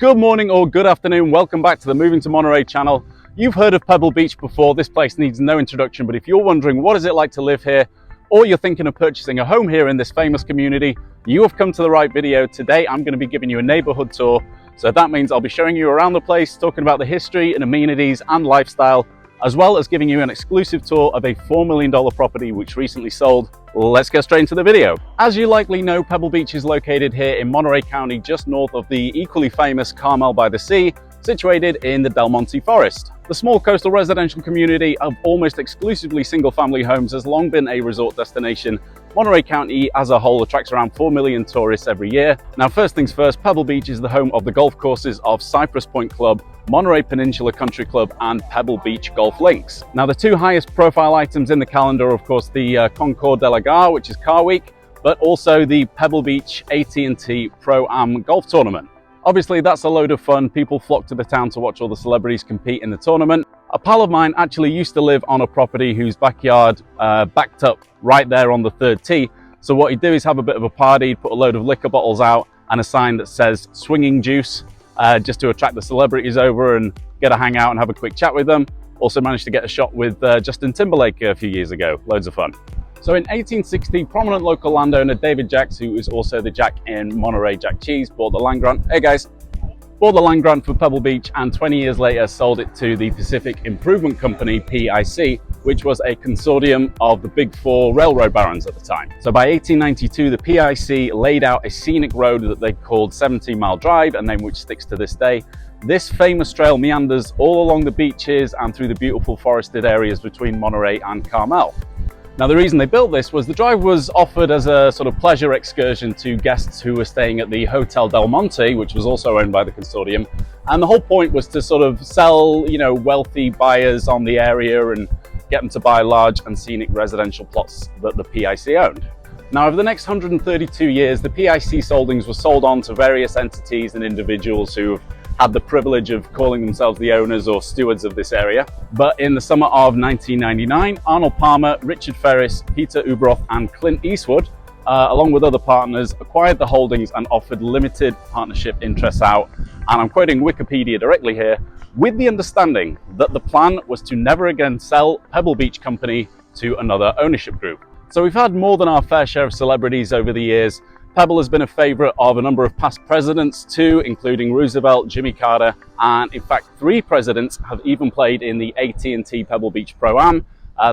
Good morning or good afternoon. Welcome back to the Moving to Monterey channel. You've heard of Pebble Beach before. This place needs no introduction, but if you're wondering what is it like to live here, or you're thinking of purchasing a home here in this famous community, you have come to the right video. Today I'm going to be giving you a neighborhood tour. So that means I'll be showing you around the place, talking about the history and amenities and lifestyle, as well as giving you an exclusive tour of a $4 million property which recently sold. Let's get straight into the video. As you likely know, Pebble Beach is located here in Monterey County, just north of the equally famous Carmel by the Sea, situated in the Del Monte Forest. The small coastal residential community of almost exclusively single-family homes has long been a resort destination. Monterey County as a whole attracts around 4 million tourists every year. Now, first things first, Pebble Beach is the home of the golf courses of Cypress Point Club, Monterey Peninsula Country Club and Pebble Beach Golf Links. Now, the two highest profile items in the calendar are, of course, the Concours de la Gare, which is Car Week, but also the Pebble Beach AT&T Pro-Am Golf Tournament. Obviously, that's a load of fun. People flock to the town to watch all the celebrities compete in the tournament. A pal of mine actually used to live on a property whose backyard backed up right there on the third tee. So what he'd do is have a bit of a party, he'd put a load of liquor bottles out and a sign that says swinging juice, just to attract the celebrities over and get a hangout and have a quick chat with them. Also managed to get a shot with Justin Timberlake a few years ago. Loads of fun. So in 1860, prominent local landowner David Jacks, who is also the Jack in Monterey Jack Cheese, bought the land grant. Hey guys! Bought the land grant for Pebble Beach and 20 years later sold it to the Pacific Improvement Company, PIC, which was a consortium of the big four railroad barons at the time. So by 1892, the PIC laid out a scenic road that they called 17 Mile Drive, a name which sticks to this day. This famous trail meanders all along the beaches and through the beautiful forested areas between Monterey and Carmel. Now, the reason they built this was the drive was offered as a sort of pleasure excursion to guests who were staying at the Hotel Del Monte, which was also owned by the consortium. And the whole point was to sort of sell, wealthy buyers on the area and get them to buy large and scenic residential plots that the PIC owned. Now, over the next 132 years, the PIC's holdings were sold on to various entities and individuals who had the privilege of calling themselves the owners or stewards of this area. But in the summer of 1999, Arnold Palmer, Richard Ferris, Peter Ubroth and Clint Eastwood, along with other partners, acquired the holdings and offered limited partnership interests out. And I'm quoting Wikipedia directly here, with the understanding that the plan was to never again sell Pebble Beach Company to another ownership group. So we've had more than our fair share of celebrities over the years. Pebble has been a favorite of a number of past presidents too, including Roosevelt, Jimmy Carter, and in fact 3 presidents have even played in the AT&T Pebble Beach Pro-Am.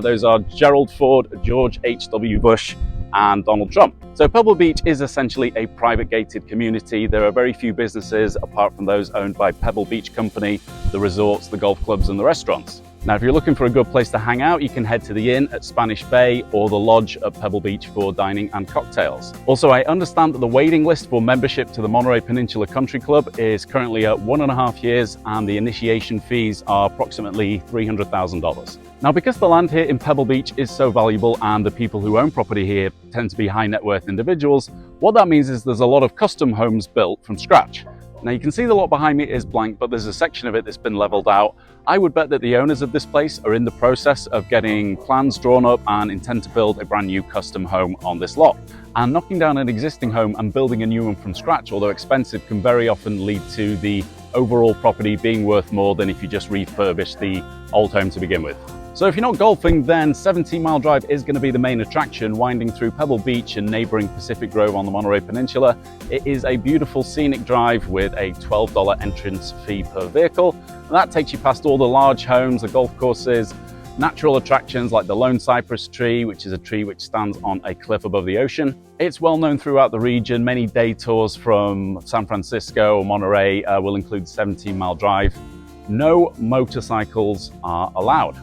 Those are Gerald Ford, George H.W. Bush, and Donald Trump. So Pebble Beach is essentially a private gated community. There are very few businesses apart from those owned by Pebble Beach Company, the resorts, the golf clubs, and the restaurants. Now, if you're looking for a good place to hang out, you can head to the inn at Spanish Bay or the lodge at Pebble Beach for dining and cocktails. Also, I understand that the waiting list for membership to the Monterey Peninsula Country Club is currently at 1.5 years and the initiation fees are approximately $300,000. Now, because the land here in Pebble Beach is so valuable and the people who own property here tend to be high net worth individuals, what that means is there's a lot of custom homes built from scratch. Now, you can see the lot behind me is blank, but there's a section of it that's been leveled out. I would bet that the owners of this place are in the process of getting plans drawn up and intend to build a brand new custom home on this lot. And knocking down an existing home and building a new one from scratch, although expensive, can very often lead to the overall property being worth more than if you just refurbish the old home to begin with. So if you're not golfing, then 17 Mile Drive is going to be the main attraction, winding through Pebble Beach and neighboring Pacific Grove on the Monterey Peninsula. It is a beautiful scenic drive with a $12 entrance fee per vehicle. And that takes you past all the large homes, the golf courses, natural attractions like the lone cypress tree, which is a tree which stands on a cliff above the ocean. It's well known throughout the region. Many day tours from San Francisco or Monterey will include 17 Mile Drive. No motorcycles are allowed.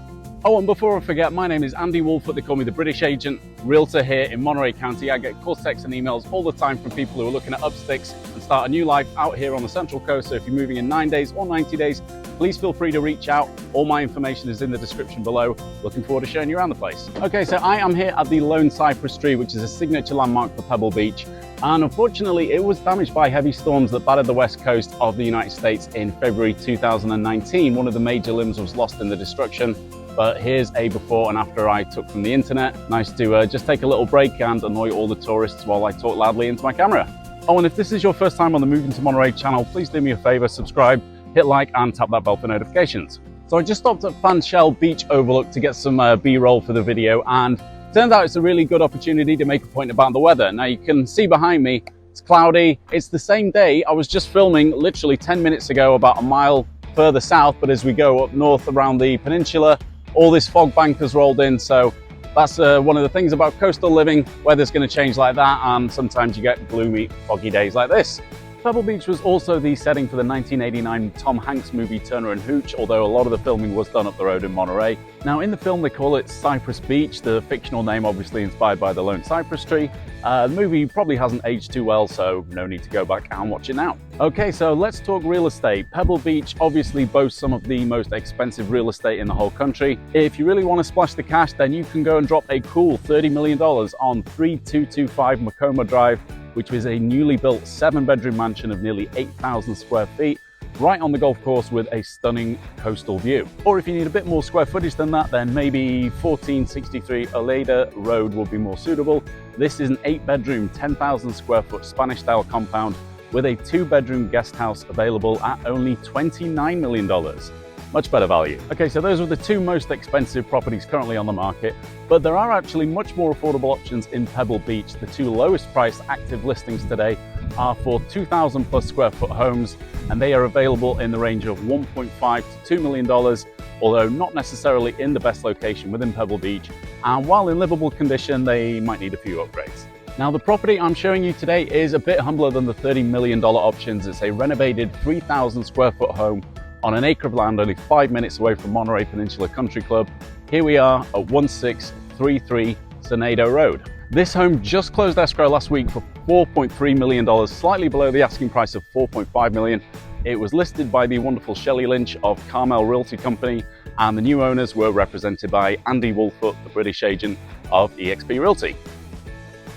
Oh, and before I forget, my name is Andy Woolfoot. They call me the British agent, realtor here in Monterey County. I get calls, texts and emails all the time from people who are looking at up sticks and start a new life out here on the Central Coast. So if you're moving in 9 days or 90 days, please feel free to reach out. All my information is in the description below. Looking forward to showing you around the place. Okay, so I am here at the Lone Cypress Tree, which is a signature landmark for Pebble Beach. And unfortunately, it was damaged by heavy storms that battered the west coast of the United States in February 2019. One of the major limbs was lost in the destruction. But here's a before and after I took from the internet. Nice to just take a little break and annoy all the tourists while I talk loudly into my camera. Oh, and if this is your first time on the Moving to Monterey channel, please do me a favor, subscribe, hit like, and tap that bell for notifications. So I just stopped at Fanshell Beach Overlook to get some B-roll for the video, and turns out it's a really good opportunity to make a point about the weather. Now you can see behind me, it's cloudy. It's the same day. I was just filming literally 10 minutes ago about a mile further south, but as we go up north around the peninsula, all this fog bank has rolled in. So that's one of the things about coastal living. Weather's going to change like that, and sometimes you get gloomy, foggy days like this. Pebble Beach was also the setting for the 1989 Tom Hanks movie Turner and Hooch, although a lot of the filming was done up the road in Monterey. Now in the film they call it Cypress Beach, the fictional name obviously inspired by the lone cypress tree. The movie probably hasn't aged too well, so no need to go back and watch it now. Okay, so let's talk real estate. Pebble Beach obviously boasts some of the most expensive real estate in the whole country. If you really want to splash the cash, then you can go and drop a cool $30 million on 3225 Macoma Drive, which is a newly built 7-bedroom mansion of nearly 8,000 square feet, right on the golf course with a stunning coastal view. Or if you need a bit more square footage than that, then maybe 1463 Oleda Road will be more suitable. This is an 8-bedroom, 10,000 square foot Spanish style compound with a 2-bedroom guest house available at only $29 million. Much better value. Okay, so those are the two most expensive properties currently on the market, but there are actually much more affordable options in Pebble Beach. The two lowest priced active listings today are for 2,000 plus square foot homes, and they are available in the range of $1.5 to $2 million, although not necessarily in the best location within Pebble Beach. And while in livable condition, they might need a few upgrades. Now the property I'm showing you today is a bit humbler than the $30 million options. It's a renovated 3,000 square foot home on an acre of land only 5 minutes away from Monterey Peninsula Country Club. Here we are at 1633 Senado Road. This home just closed escrow last week for $4.3 million, slightly below the asking price of $4.5 million. It was listed by the wonderful Shelley Lynch of Carmel Realty Company, and the new owners were represented by Andy Woolfoot, the British agent of EXP Realty.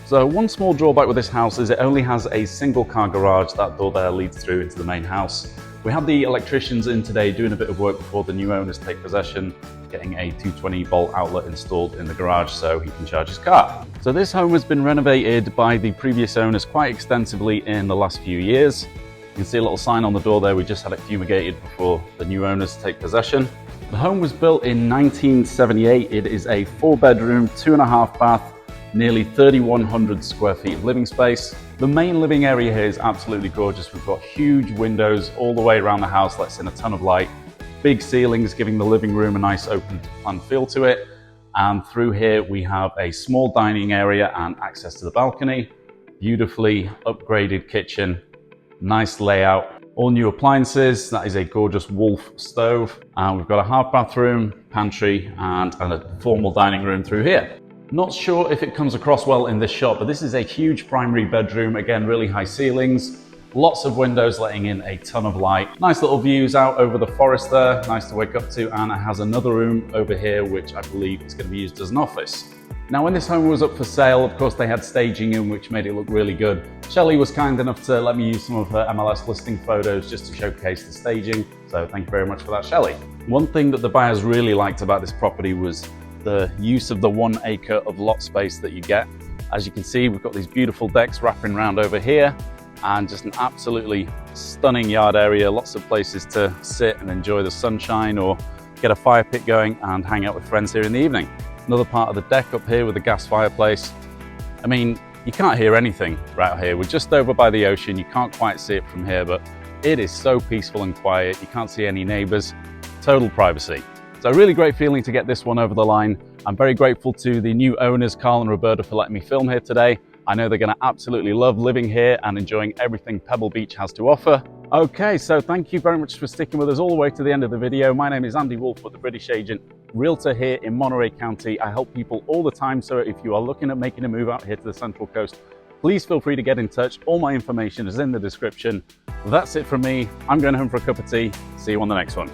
So one small drawback with this house is it only has a single car garage. That door there leads through into the main house. We had the electricians in today doing a bit of work before the new owners take possession, getting a 220 volt outlet installed in the garage so he can charge his car. So this home has been renovated by the previous owners quite extensively in the last few years. You can see a little sign on the door there. We just had it fumigated before the new owners take possession. The home was built in 1978. It is a 4-bedroom, 2.5 bath, nearly 3,100 square feet of living space. The main living area here is absolutely gorgeous. We've got huge windows all the way around the house, lets in a ton of light. Big ceilings giving the living room a nice open plan feel to it. And through here we have a small dining area and access to the balcony. Beautifully upgraded kitchen, nice layout, all new appliances. That is a gorgeous Wolf stove. And we've got a half bathroom, pantry, and a formal dining room through here. Not sure if it comes across well in this shot, but this is a huge primary bedroom. Again, really high ceilings, lots of windows letting in a ton of light. Nice little views out over the forest there, nice to wake up to, and it has another room over here, which I believe is going to be used as an office. Now, when this home was up for sale, of course, they had staging in, which made it look really good. Shelley was kind enough to let me use some of her MLS listing photos just to showcase the staging. So thank you very much for that, Shelley. One thing that the buyers really liked about this property was the use of the 1 acre of lot space that you get. As you can see, we've got these beautiful decks wrapping around over here and just an absolutely stunning yard area. Lots of places to sit and enjoy the sunshine or get a fire pit going and hang out with friends here in the evening. Another part of the deck up here with a gas fireplace. I mean, you can't hear anything right here. We're just over by the ocean. You can't quite see it from here, but it is so peaceful and quiet. You can't see any neighbors, total privacy. So a really great feeling to get this one over the line. I'm very grateful to the new owners, Carl and Roberta, for letting me film here today. I know they're going to absolutely love living here and enjoying everything Pebble Beach has to offer. Okay, so thank you very much for sticking with us all the way to the end of the video. My name is Andy Woolfoot, the British agent, realtor here in Monterey County. I help people all the time, so if you are looking at making a move out here to the Central Coast, please feel free to get in touch. All my information is in the description. That's it from me. I'm going home for a cup of tea. See you on the next one.